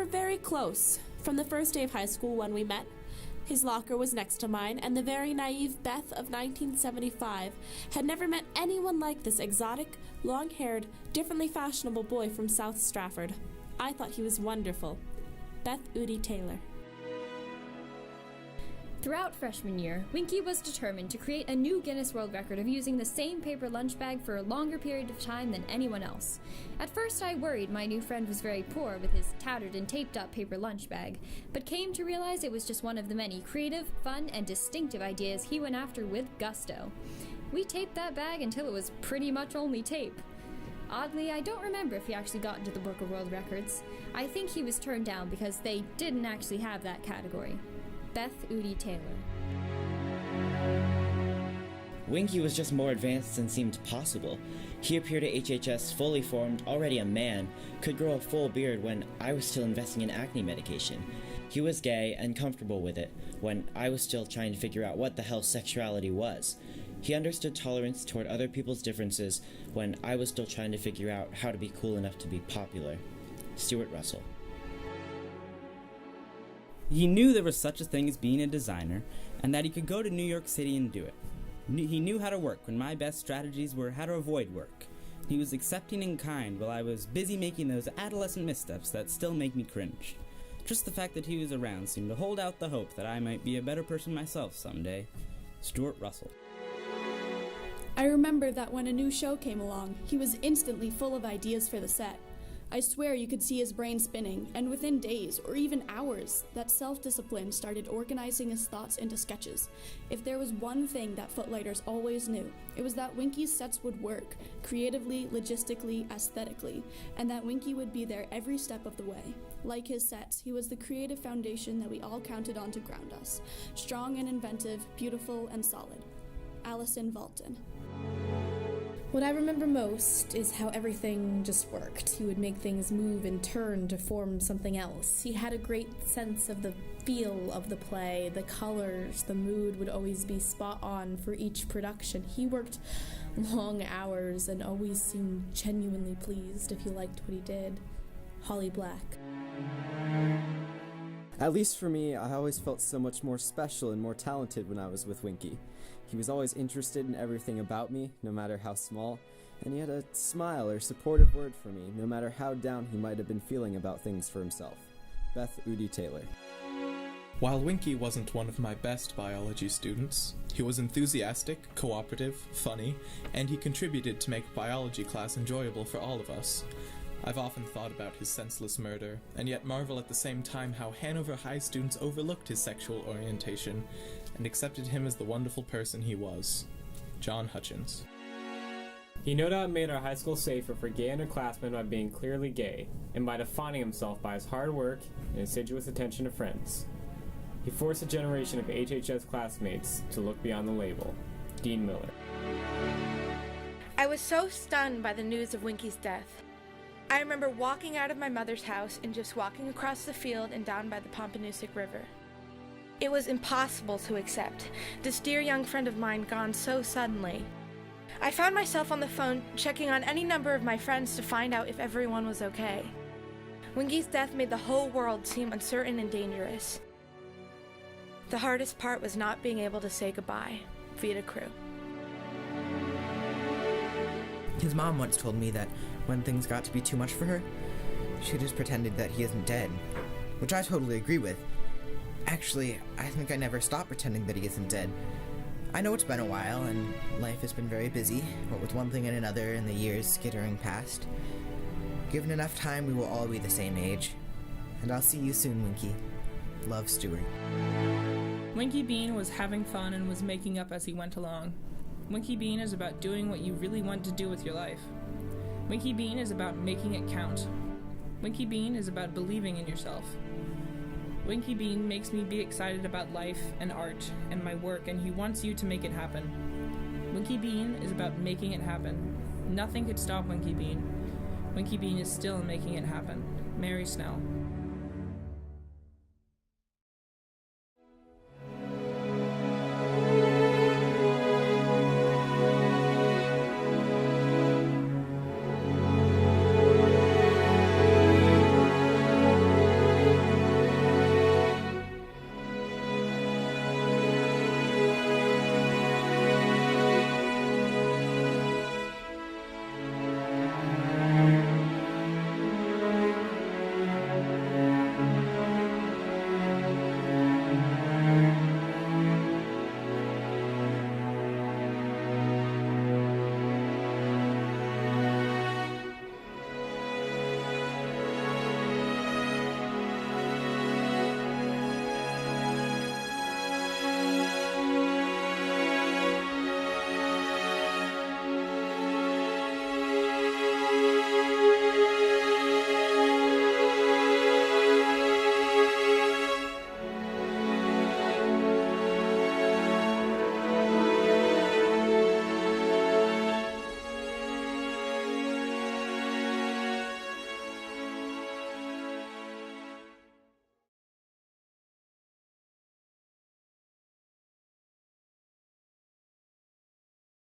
were very close. From the first day of high school when we met, his locker was next to mine, and the very naive Beth of 1975 had never met anyone like this exotic, long-haired, differently fashionable boy from South Stratford. I thought he was wonderful. Beth Udi Taylor. Throughout freshman year, Winky was determined to create a new Guinness World Record of using the same paper lunch bag for a longer period of time than anyone else. At first I worried my new friend was very poor with his tattered and taped up paper lunch bag, but came to realize it was just one of the many creative, fun, and distinctive ideas he went after with gusto. We taped that bag until it was pretty much only tape. Oddly, I don't remember if he actually got into the Book of World Records. I think he was turned down because they didn't actually have that category. Beth Udi Taylor. Winky was just more advanced than seemed possible. He appeared at HHS fully formed, already a man, could grow a full beard when I was still investing in acne medication. He was gay and comfortable with it when I was still trying to figure out what the hell sexuality was. He understood tolerance toward other people's differences when I was still trying to figure out how to be cool enough to be popular. Stuart Russell. He knew there was such a thing as being a designer, and that he could go to New York City and do it. He knew how to work when my best strategies were how to avoid work. He was accepting and kind while I was busy making those adolescent missteps that still make me cringe. Just the fact that he was around seemed to hold out the hope that I might be a better person myself someday. Stuart Russell. I remember that when a new show came along, he was instantly full of ideas for the set. I swear you could see his brain spinning, and within days, or even hours, that self-discipline started organizing his thoughts into sketches. If there was one thing that Footlighters always knew, it was that Winky's sets would work, creatively, logistically, aesthetically, and that Winky would be there every step of the way. Like his sets, he was the creative foundation that we all counted on to ground us. Strong and inventive, beautiful and solid. Allison Valton. What I remember most is how everything just worked. He would make things move and turn to form something else. He had a great sense of the feel of the play, the colors, the mood would always be spot on for each production. He worked long hours and always seemed genuinely pleased if you liked what he did. Holly Black. At least for me, I always felt so much more special and more talented when I was with Winky. He was always interested in everything about me, no matter how small, and he had a smile or supportive word for me, no matter how down he might have been feeling about things for himself. Beth Udi Taylor. While Winky wasn't one of my best biology students, he was enthusiastic, cooperative, funny, and he contributed to make biology class enjoyable for all of us. I've often thought about his senseless murder, and yet marvel at the same time how Hanover High students overlooked his sexual orientation and accepted him as the wonderful person he was. John Hutchins. He no doubt made our high school safer for gay underclassmen by being clearly gay, and by defining himself by his hard work and assiduous attention to friends. He forced a generation of HHS classmates to look beyond the label. Dean Miller. I was so stunned by the news of Winky's death. I remember walking out of my mother's house and just walking across the field and down by the Pompanesett River. It was impossible to accept, this dear young friend of mine gone so suddenly. I found myself on the phone checking on any number of my friends to find out if everyone was okay. Winky's death made the whole world seem uncertain and dangerous. The hardest part was not being able to say goodbye. Vita Crew. His mom once told me that when things got to be too much for her, she just pretended that he isn't dead, which I totally agree with. Actually, I think I never stopped pretending that he isn't dead. I know it's been a while, and life has been very busy, what with one thing and another and the years skittering past. Given enough time, we will all be the same age. And I'll see you soon, Winky. Love, Stuart. Winky Bean was having fun and was making up as he went along. Winky Bean is about doing what you really want to do with your life. Winky Bean is about making it count. Winky Bean is about believing in yourself. Winky Bean makes me be excited about life and art and my work, and he wants you to make it happen. Winky Bean is about making it happen. Nothing could stop Winky Bean. Winky Bean is still making it happen. Mary Snell.